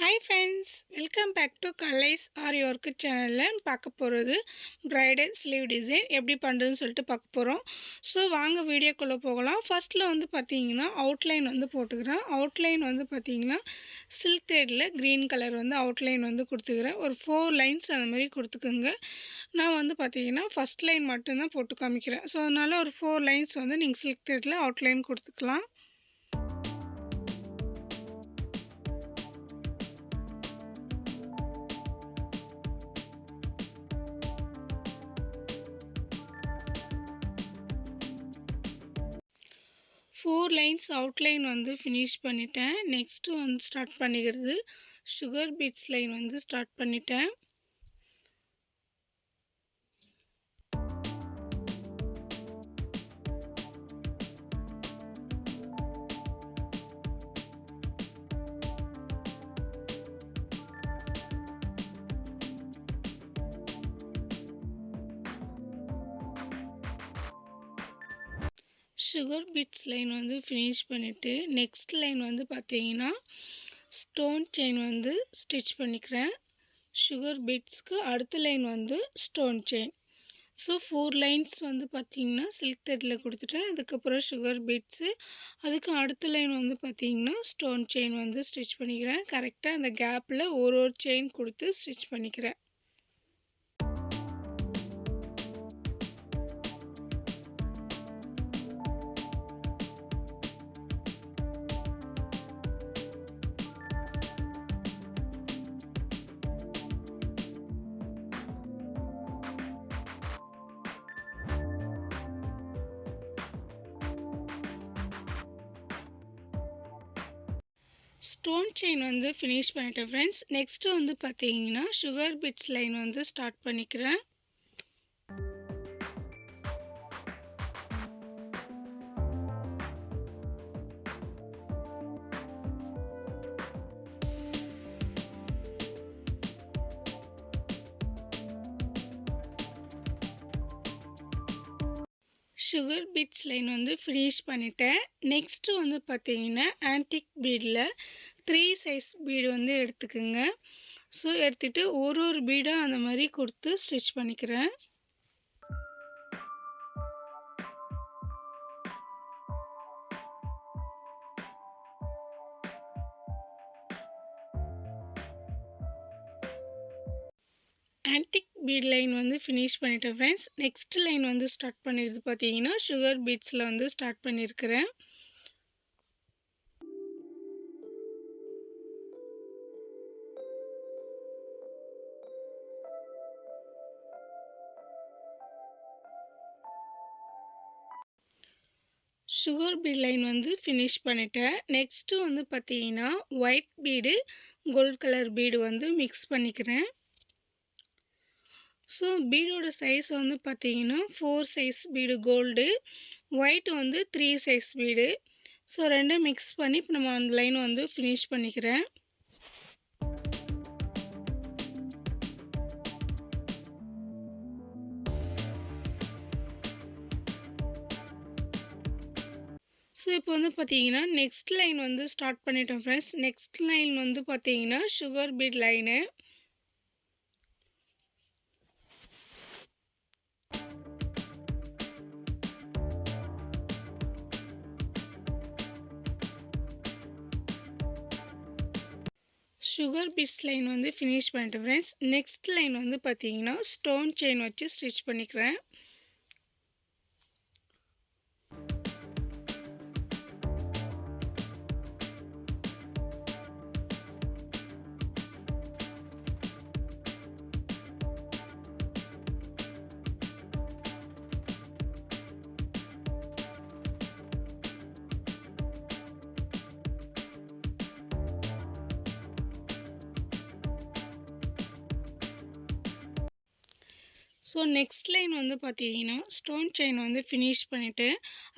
Hi friends, welcome back to Kalais Ari Work சேனலில் பார்க்க போகிறது ப்ரைடல் ஸ்லீவ் டிசைன் எப்படி பண்ணுறதுன்னு சொல்லிட்டு பார்க்க போகிறோம். ஸோ வாங்க வீடியோக்குள்ளே போகலாம். ஃபர்ஸ்ட்டில் வந்து பார்த்தீங்கன்னா அவுட்லைன் வந்து போட்டுக்கிறேன். அவுட்லைன் வந்து பார்த்தீங்கன்னா சில்க் த்ரெட்டில் க்ரீன் கலர் வந்து அவுட்லைன் வந்து கொடுத்துக்கிறேன். ஒரு 4 லைன்ஸ் அந்த மாதிரி கொடுத்துக்குங்க. நான் வந்து பார்த்தீங்கன்னா ஃபஸ்ட் லைன் மட்டும்தான் போட்டு காமிக்கிறேன். ஸோ அதனால் ஒரு 4 லைன்ஸ் வந்து நீங்கள் சில்க் த்ரெட்டில் அவுட்லைன் கொடுத்துக்கலாம். ஃபோர் லைன்ஸ் அவுட்லைன் வந்து ஃபினிஷ் பண்ணிட்டேன். நெக்ஸ்ட்டு வந்து ஸ்டார்ட் பண்ணிக்கிறது சுகர் பீட்ஸ் லைன் வந்து ஸ்டார்ட் பண்ணிட்டேன். சுகர் பீட்ஸ் லைன் வந்து ஃபினிஷ் பண்ணிவிட்டு நெக்ஸ்ட் லைன் வந்து பார்த்தீங்கன்னா ஸ்டோன் செயின் வந்து ஸ்டிச் பண்ணிக்கிறேன். சுகர் பீட்ஸ்க்கு அடுத்த லைன் வந்து ஸ்டோன் செயின். ஸோ 4 லைன்ஸ் வந்து பார்த்திங்கன்னா சில்க் த்ரெட்டில் கொடுத்துட்டேன். அதுக்கப்புறம் சுகர் பீட்ஸு, அதுக்கு அடுத்த லைன் வந்து பார்த்திங்கன்னா ஸ்டோன் செயின் வந்து ஸ்டிச் பண்ணிக்கிறேன். கரெக்டாக அந்த கேப்பில் ஒரு செயின் கொடுத்து ஸ்டிச் பண்ணிக்கிறேன். ஸ்டோன் செயின் வந்து ஃபினிஷ் பண்ணிட்டேன் ஃப்ரெண்ட்ஸ். நெக்ஸ்ட்டு வந்து பார்த்தீங்கன்னா சுகர் பீட்ஸ் லைன் வந்து ஸ்டார்ட் பண்ணிக்கிறேன். சுகர் பீட்ஸ் லைன் வந்து ஃபினிஷ் பண்ணிட்டேன். நெக்ஸ்ட்டு வந்து பார்த்தீங்கன்னா ஆன்டிக் பீடில் 3 சைஸ் பீடு வந்து எடுத்துக்குங்க. ஸோ எடுத்துகிட்டு ஒரு பீடாக அந்த மாதிரி கொடுத்து ஸ்டிச் பண்ணிக்கிறேன். ஆன்டிக் பீட் லைன் வந்து ஃபினிஷ் பண்ணிட்டேன் ஃப்ரெண்ட்ஸ். நெக்ஸ்ட் லைன் வந்து ஸ்டார்ட் பண்ணிடுறது பார்த்தீங்கன்னா சுகர் பீட்ஸில் வந்து ஸ்டார்ட் பண்ணியிருக்கிறேன். சுகர் பீட் லைன் வந்து ஃபினிஷ் பண்ணிட்டேன். நெக்ஸ்ட்டு வந்து பார்த்தீங்கன்னா white bead gold colour bead வந்து மிக்ஸ் பண்ணிக்கிறேன். ஸோ பீடோட சைஸ் வந்து பார்த்தீங்கன்னா 4 சைஸ் பீடு கோல்டு, ஒயிட் வந்து 3 சைஸ் பீடு. ஸோ ரெண்டும் மிக்ஸ் பண்ணி இப்போ நம்ம அந்த லைன் வந்து ஃபினிஷ் பண்ணிக்கிறேன். ஸோ இப்போ வந்து பார்த்தீங்கன்னா நெக்ஸ்ட் லைன் வந்து ஸ்டார்ட் பண்ணிட்டோம் ஃப்ரெண்ட்ஸ். நெக்ஸ்ட் லைன் வந்து பார்த்தீங்கன்னா sugar bead line. Sugar beads line வந்து ஃபினிஷ் பண்ணிட்டேன் ஃப்ரெண்ட்ஸ். நெக்ஸ்ட் லைன் வந்து பார்த்தீங்கன்னா ஸ்டோன் செயின் வச்சு ஸ்டிச் பண்ணிக்கிறேன். ஸோ நெக்ஸ்ட் லைன் வந்து பார்த்தீங்கன்னா ஸ்டோன் செயின் வந்து ஃபினிஷ் பண்ணிவிட்டு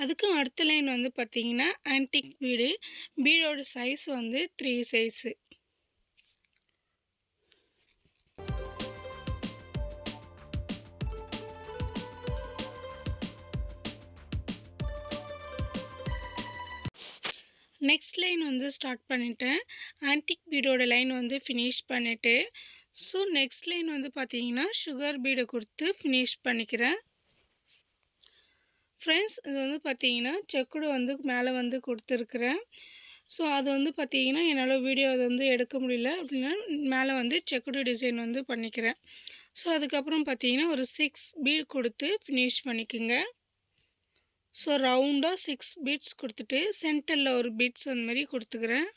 அதுக்கு அடுத்த லைன் வந்து பார்த்தீங்கன்னா ஆன்டிக் பீடு. பீடோட சைஸ் வந்து 3 சைஸு. நெக்ஸ்ட் லைன் வந்து ஸ்டார்ட் பண்ணிட்டேன். ஆன்டிக் பீடோட லைன் வந்து ஃபினிஷ் பண்ணிவிட்டு, ஸோ நெக்ஸ்ட் லைன் வந்து பார்த்தீங்கன்னா சுகர் பீடை கொடுத்து ஃபினிஷ் பண்ணிக்கிறேன். ஃப்ரெண்ட்ஸ், இது வந்து பார்த்தீங்கன்னா செக்குடு வந்து மேலே வந்து கொடுத்துருக்குறேன். ஸோ அது வந்து பார்த்தீங்கன்னா என்னால் வீடியோ அது வந்து எடுக்க முடியல அப்படின்னா மேலே வந்து செக்குடு டிசைன் வந்து பண்ணிக்கிறேன். ஸோ அதுக்கப்புறம் பார்த்தீங்கன்னா ஒரு 6 பீட் கொடுத்து ஃபினிஷ் பண்ணிக்கோங்க. ஸோ ரவுண்டாக 6 பீட்ஸ் கொடுத்துட்டு சென்டரில் ஒரு பீட்ஸ் அந்த மாதிரி கொடுத்துக்கிறேன்.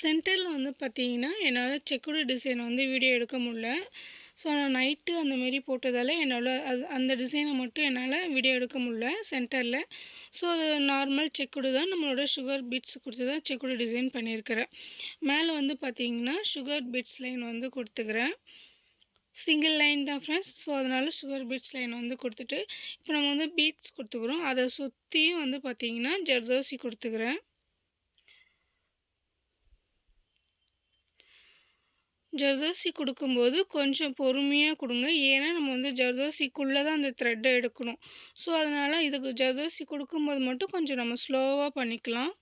சென்டரில் வந்து பார்த்தீங்கன்னா என்னால் செக்குடு டிசைன் வந்து வீடியோ எடுக்க முடியல. ஸோ நான் நைட்டு அந்தமாரி போட்டதால் என்னால் அந்த டிசைனை மட்டும் என்னால் வீடியோ எடுக்க முடியல சென்டரில். ஸோ அது நார்மல் செக்குடு தான், நம்மளோட சுகர் பீட்ஸ் கொடுத்து தான் செக்குடு டிசைன் பண்ணியிருக்கிறேன். மேலே வந்து பார்த்தீங்கன்னா சுகர் பீட்ஸ் லைன் வந்து கொடுத்துக்கிறேன். சிங்கிள் லைன் தான் ஃப்ரெண்ட்ஸ். ஸோ அதனால் சுகர் பீட்ஸ் லைன் வந்து கொடுத்துட்டு இப்போ நம்ம வந்து பீட்ஸ் கொடுத்துக்கிறோம். அதை சுற்றியும் வந்து பார்த்தீங்கன்னா ஜர்தோசி கொடுத்துக்கிறேன். ஜர்தோசி கொடுக்கும்போது கொஞ்சம் பொறுமையாக கொடுங்க. ஏன்னா நம்ம வந்து ஜர்தோசிக்குள்ளே தான் அந்த த்ரெட்டை எடுக்கணும். ஸோ அதனால் இதுக்கு ஜர்தோசி கொடுக்கும்போது மட்டும் கொஞ்சம் நம்ம ஸ்லோவாக பண்ணிக்கலாம்.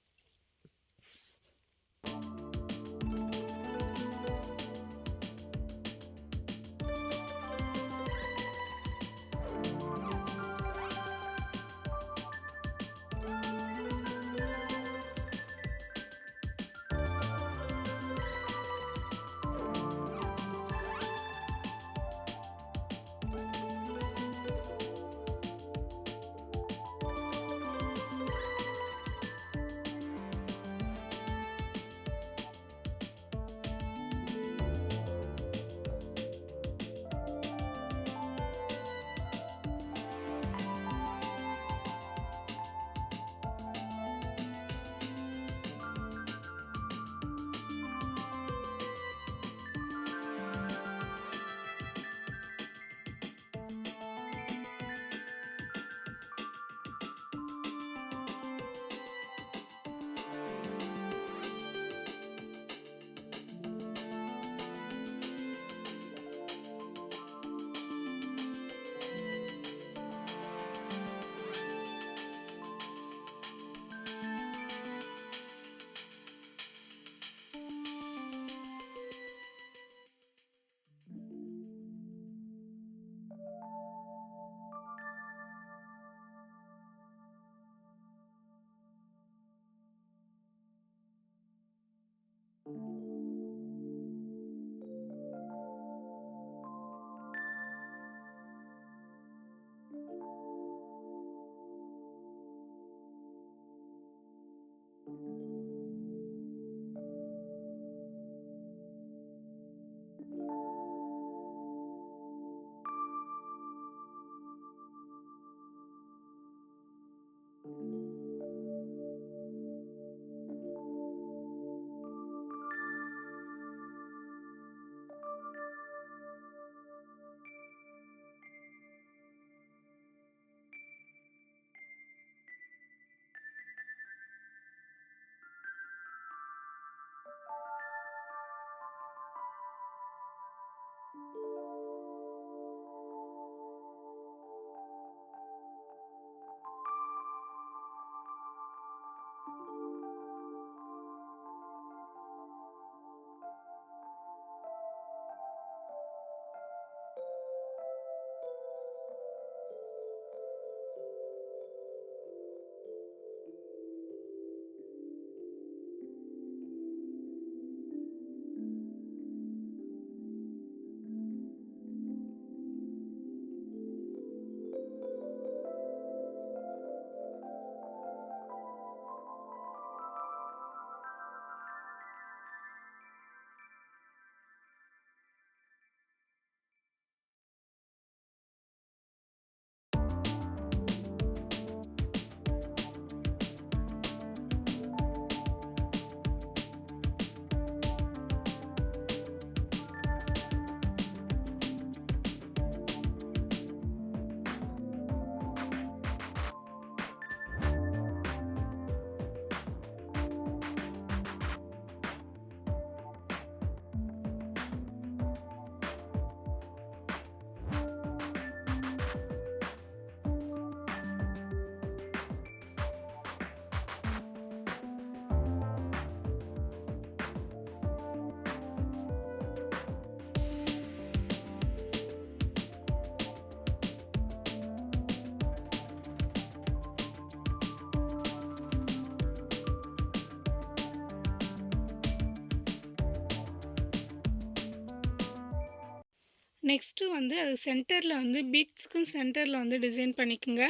நெக்ஸ்ட்டு வந்து அது சென்டரில் வந்து பீட்ஸ்க்கும் சென்டரில் வந்து டிசைன் பண்ணிக்கோங்க.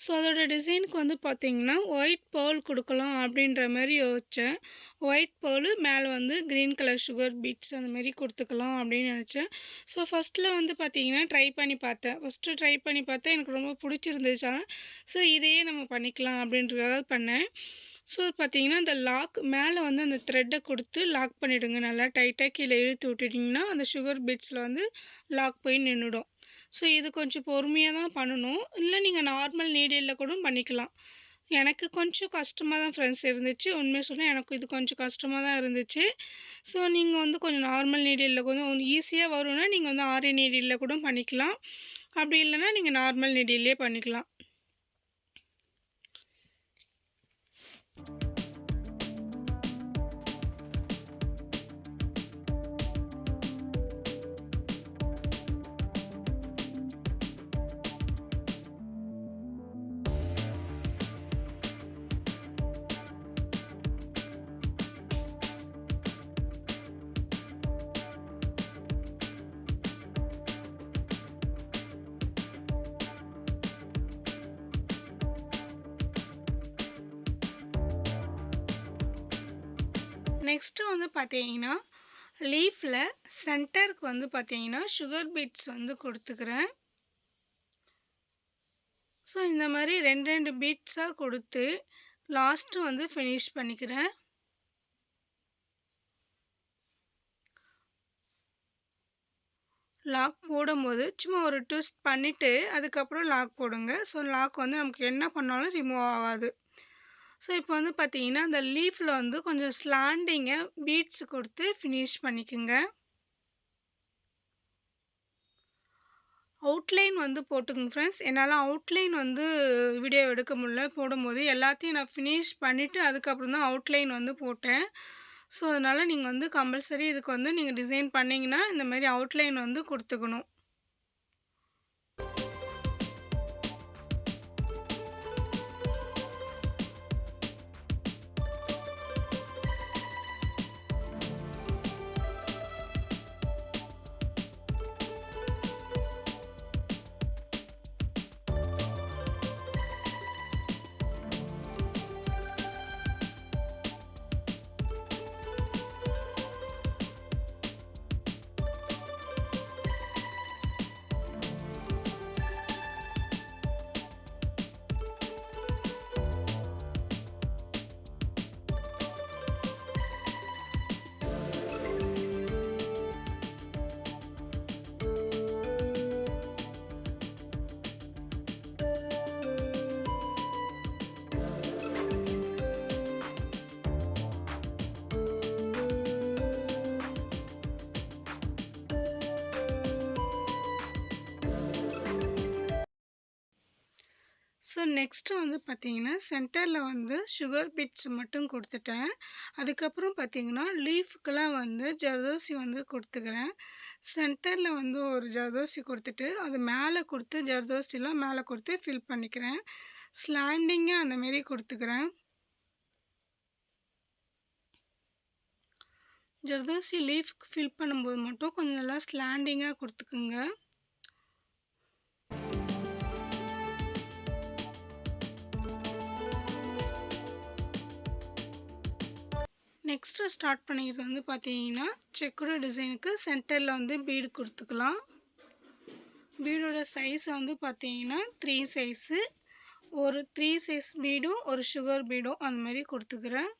ஸோ அதோட டிசைனுக்கு வந்து பார்த்தீங்கன்னா ஒயிட் பேர்ல் கொடுக்கலாம் அப்படின்ற மாதிரி யோசித்தேன். ஒயிட் பேர்லு மேலே வந்து க்ரீன் கலர் சுகர் பீட்ஸ் அந்த மாதிரி கொடுத்துக்கலாம் அப்படின்னு நினச்சேன். ஸோ ஃபஸ்ட்டில் வந்து பார்த்தீங்கன்னா ட்ரை பண்ணி பார்த்தேன் எனக்கு ரொம்ப பிடிச்சிருந்துச்சு. ஸோ இதையே நம்ம பண்ணிக்கலாம் அப்படின்றதுக்காக பண்ணேன். ஸோ பார்த்தீங்கன்னா அந்த லாக் மேலே வந்து அந்த த்ரெட்டை கொடுத்து லாக் பண்ணிவிடுங்க. நல்லா டைட்டாக கீழே இழுத்து விட்டுட்டிங்கன்னா அந்த சுகர் பீட்ஸில் வந்து லாக் போய் நின்றுடும். ஸோ இது கொஞ்சம் பொறுமையாக தான் பண்ணணும். இல்லை நீங்கள் நார்மல் நீடிலில் கூட பண்ணிக்கலாம். எனக்கு கொஞ்சம் கஷ்டமாக தான் ஃப்ரெண்ட்ஸ் இருந்துச்சு. உண்மையாக சொன்னால் எனக்கு இது கொஞ்சம் கஷ்டமாக தான் இருந்துச்சு. ஸோ நீங்கள் வந்து கொஞ்சம் நார்மல் நீடிலில் கொஞ்சம் ஈஸியாக வரும்னா நீங்கள் வந்து ஆரி நீடிலில் கூட பண்ணிக்கலாம். அப்படி இல்லைன்னா நீங்கள் நார்மல் நீடிலே பண்ணிக்கலாம். நெக்ஸ்ட்டு வந்து பார்த்தீங்கன்னா லீஃபில் சென்டருக்கு வந்து பார்த்தீங்கன்னா சுகர் பீட்ஸ் வந்து கொடுத்துக்கிறேன். ஸோ இந்த மாதிரி 2 பீட்ஸாக கொடுத்து லாஸ்ட்டு வந்து ஃபினிஷ் பண்ணிக்கிறேன். லாக் போடும்போது சும்மா ஒரு ட்விஸ்ட் பண்ணிவிட்டு அதுக்கப்புறம் லாக் போடுங்க. ஸோ லாக் வந்து நமக்கு என்ன பண்ணாலும் ரிமூவ் ஆகாது. ஸோ இப்போ வந்து பார்த்தீங்கன்னா அந்த லீஃபில் வந்து கொஞ்சம் ஸ்லாண்டிங்காக பீட்ஸ் கொடுத்து ஃபினிஷ் பண்ணிக்கோங்க. அவுட்லைன் வந்து போட்டுக்கோங்க ஃப்ரெண்ட்ஸ். என்னால் அவுட்லைன் வந்து வீடியோ எடுக்க முடியல. போடும்போது எல்லாத்தையும் நான் ஃபினிஷ் பண்ணிவிட்டு அதுக்கப்புறம் தான் அவுட்லைன் வந்து போட்டேன். ஸோ அதனால் நீங்கள் வந்து கம்பல்சரி இதுக்கு வந்து நீங்கள் டிசைன் பண்ணிங்கன்னா இந்த மாதிரி அவுட்லைன் வந்து கொடுத்துக்கணும். ஸோ நெக்ஸ்ட்டு வந்து பார்த்தீங்கன்னா சென்டரில் வந்து சுகர் பீட்ஸ் மட்டும் கொடுத்துட்டேன். அதுக்கப்புறம் பார்த்தீங்கன்னா லீஃபுக்கெல்லாம் வந்து ஜர்தோசி வந்து கொடுத்துக்கிறேன். சென்டரில் வந்து ஒரு ஜர்தோசி கொடுத்துட்டு அது மேலே கொடுத்து ஜர்தோசிலாம் மேலே கொடுத்து ஃபில் பண்ணிக்கிறேன். ஸ்லாண்டிங்காக அந்தமாரி கொடுத்துக்கிறேன். ஜர்தோசி லீஃப்க்கு ஃபில் பண்ணும்போது மட்டும் கொஞ்சம் நல்லா ஸ்லாண்டிங்காக கொடுத்துக்குங்க. நெக்ஸ்ட்டு ஸ்டார்ட் பண்ணிக்கிறது வந்து பார்த்தீங்கன்னா செக்குடு டிசைனுக்கு சென்டரில் வந்து பீடு கொடுத்துக்கலாம். பீடோட சைஸ் வந்து பார்த்தீங்கன்னா 3 சைஸு, ஒரு 3 சைஸ் பீடும் ஒரு சுகர் பீடும் அந்த மாதிரி கொடுத்துக்கிறேன்.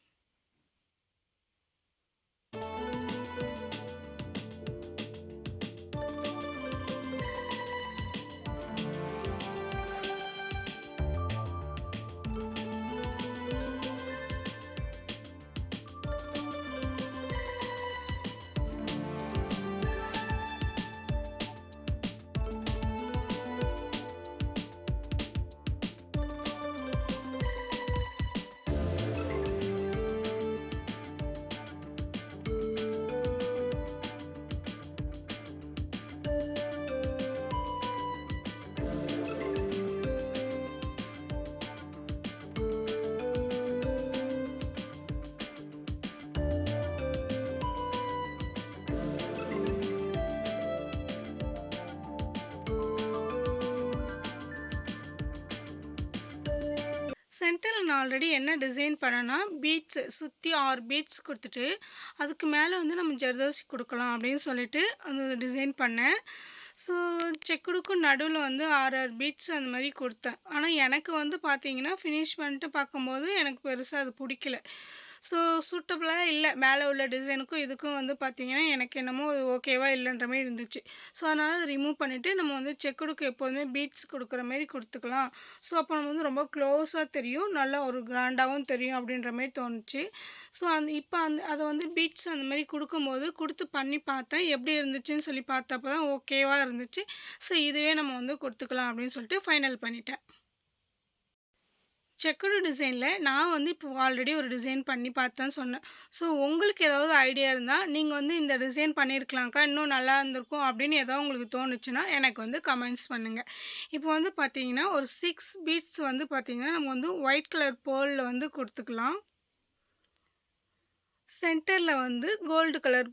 சென்டரில் நான் ஆல்ரெடி என்ன டிசைன் பண்ணேன்னா பீட்ஸு சுற்றி 6 பீட்ஸ் கொடுத்துட்டு அதுக்கு மேலே வந்து நம்ம ஜர்தோசி கொடுக்கலாம் அப்படின்னு சொல்லிட்டு அந்த டிசைன் பண்ணேன். ஸோ செக்குடுக்கும் நடுவில் வந்து 6 பீட்ஸ் அந்த மாதிரி கொடுத்தேன். ஆனால் எனக்கு வந்து பார்த்தீங்கன்னா ஃபினிஷ் பண்ணிட்டு பார்க்கும்போது எனக்கு பெருசாக அது பிடிக்கல. ஸோ சூட்டபுளாக இல்லை, மேலே உள்ள டிசைனுக்கும் இதுக்கும் வந்து பார்த்திங்கன்னா எனக்கு என்னமோ அது ஓகேவா இல்லைன்ற மாதிரி இருந்துச்சு. ஸோ அதனால் அதை ரிமூவ் பண்ணிவிட்டு நம்ம வந்து செக்குடுக்கு எப்போதுமே பீட்ஸ் கொடுக்குற மாதிரி கொடுத்துக்கலாம். ஸோ அப்போ நம்ம வந்து ரொம்ப க்ளோஸாக தெரியும், நல்லா ஒரு கிராண்டாகவும் தெரியும் அப்படின்ற மாதிரி தோணுச்சு. ஸோ இப்போ அதை வந்து பீட்ஸ் அந்த மாதிரி கொடுக்கும்போது கொடுத்து பண்ணி பார்த்தேன், எப்படி இருந்துச்சுன்னு சொல்லி பார்த்தப்போ தான் ஓகேவாக இருந்துச்சு. ஸோ இதுவே நம்ம வந்து கொடுத்துக்கலாம் அப்படின்னு சொல்லிட்டு ஃபைனல் பண்ணிட்டேன். செக்குடு டிசைனில் நான் வந்து இப்போ ஆல்ரெடி ஒரு டிசைன் பண்ணி பார்த்தேன்னு சொன்னேன். ஸோ உங்களுக்கு ஏதாவது ஐடியா இருந்தால் நீங்கள் வந்து இந்த டிசைன் பண்ணியிருக்கலாம்க்கா, இன்னும் நல்லா இருந்திருக்கும் அப்படின்னு ஏதாவது உங்களுக்கு தோணுச்சுன்னா எனக்கு வந்து கமெண்ட்ஸ் பண்ணுங்கள். இப்போ வந்து பார்த்தீங்கன்னா ஒரு 6 பீட்ஸ் வந்து பார்த்திங்கன்னா நம்ம வந்து ஒயிட் கலர் பேர்லில் வந்து கொடுத்துக்கலாம். சென்டரில் வந்து gold colour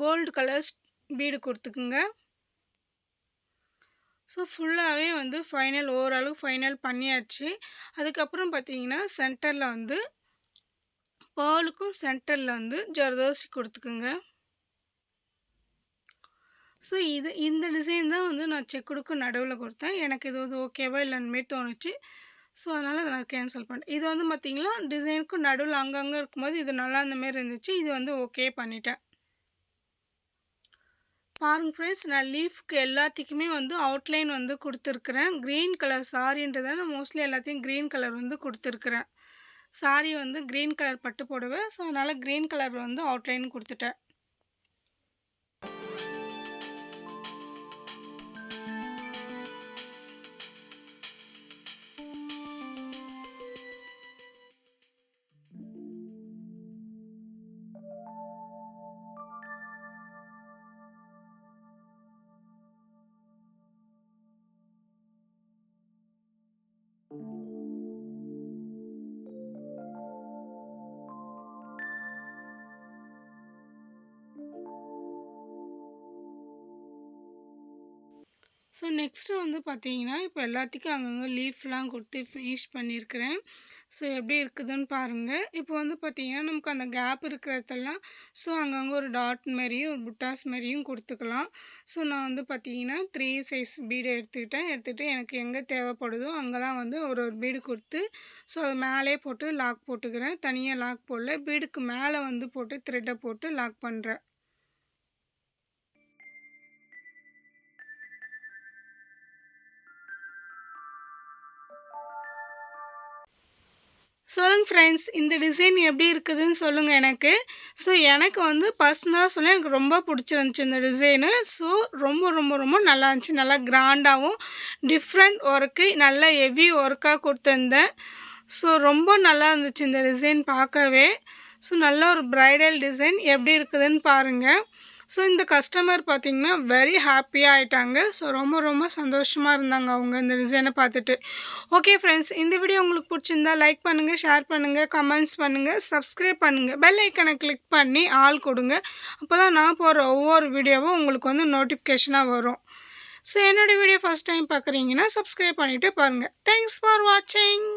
gold colour bead கொடுத்துக்குங்க. ஸோ ஃபுல்லாகவே வந்து ஓரளவு ஃபைனல் பண்ணியாச்சு. அதுக்கப்புறம் பார்த்தீங்கன்னா சென்டரில் வந்து பேர்லுக்கும் சென்டரில் வந்து ஜர்தோசி கொடுத்துக்குங்க. ஸோ இந்த டிசைன் தான் வந்து நான் செக்குடுக்கும் நடுவில் கொடுத்தேன். எனக்கு இது வந்து ஓகேவா இல்லைன்னு மாரி தோணுச்சு. ஸோ அதனால் அதை நான் கேன்சல் பண்ணிட்டேன். இது வந்து பார்த்திங்கன்னா டிசைனுக்கும் நடுவில் அங்கங்கே இருக்கும்போது இது நல்லா இருந்தமாரி இருந்துச்சு. இது வந்து ஓகே பண்ணிட்டேன். பாருங்க ஃப்ரெண்ட்ஸ், நான் லீஃப்க்கு எல்லாத்துக்குமே வந்து அவுட்லைன் வந்து கொடுத்துருக்குறேன். க்ரீன் கலர் சாரின்றதை நான் மோஸ்ட்லி எல்லாத்தையும் க்ரீன் கலர் வந்து கொடுத்துருக்குறேன். சாரி வந்து க்ரீன் கலர் பட்டு போடுவேன். ஸோ அதனால் க்ரீன் கலர் வந்து அவுட்லைன் கொடுத்துட்டேன். ஸோ நெக்ஸ்ட்டு வந்து பார்த்தீங்கன்னா இப்போ எல்லாத்துக்கும் அங்கங்கே லீஃப்லாம் கொடுத்து ஃபினிஷ் பண்ணியிருக்கிறேன். ஸோ எப்படி இருக்குதுன்னு பாருங்கள். இப்போ வந்து பார்த்தீங்கன்னா நமக்கு அந்த கேப் இருக்கிற இடத்துலலாம் ஸோ அங்கங்கே ஒரு டாட் மாரியும் ஒரு புட்டாஸ் மாரியும் கொடுத்துக்கலாம். ஸோ நான் வந்து பார்த்தீங்கன்னா 3 சைஸ் பீடு எடுத்துக்கிட்டு எனக்கு எங்கே தேவைப்படுதோ அங்கெல்லாம் வந்து ஒரு பீடு கொடுத்து ஸோ அது மேலே போட்டு லாக் போட்டுக்கிறேன். தனியாக லாக் போடல, பீடுக்கு மேலே வந்து போட்டு த்ரெட்டை போட்டு லாக் பண்ணுறேன். சொல்லுங்கள் ஃப்ரெண்ட்ஸ், இந்த டிசைன் எப்படி இருக்குதுன்னு சொல்லுங்கள் எனக்கு. ஸோ எனக்கு வந்து பர்சனலாக சொல்ல எனக்கு ரொம்ப பிடிச்சிருந்துச்சி இந்த டிசைனு. ஸோ ரொம்ப ரொம்ப ரொம்ப நல்லா இருந்துச்சு. நல்லா கிராண்டாகவும் டிஃப்ரெண்ட் ஒர்க்கு, நல்லா ஹெவி ஒர்க்காக கொடுத்துருந்தேன். ஸோ ரொம்ப நல்லா இருந்துச்சு இந்த டிசைன் பார்க்கவே. ஸோ நல்ல ஒரு ப்ரைடல் டிசைன் எப்படி இருக்குதுன்னு பாருங்கள். ஸோ இந்த கஸ்டமர் பார்த்திங்கன்னா வெரி ஹாப்பியாக ஆகிட்டாங்க. ஸோ ரொம்ப ரொம்ப சந்தோஷமாக இருந்தாங்க அவங்க இந்த டிசைனை பார்த்துட்டு. ஓகே ஃப்ரெண்ட்ஸ், இந்த வீடியோ உங்களுக்கு பிடிச்சிருந்தா லைக் பண்ணுங்கள், ஷேர் பண்ணுங்கள், கமெண்ட்ஸ் பண்ணுங்கள், சப்ஸ்கிரைப் பண்ணுங்கள், பெல் ஐக்கனை கிளிக் பண்ணி ஆல் கொடுங்க. அப்போ தான் நான் போடுற ஒவ்வொரு வீடியோவும் உங்களுக்கு வந்து நோட்டிஃபிகேஷனாக வரும். ஸோ என்னோடய வீடியோ ஃபஸ்ட் டைம் பார்க்குறீங்கன்னா சப்ஸ்கிரைப் பண்ணிவிட்டு பாருங்கள். தேங்க்ஸ் ஃபார் வாட்சிங்.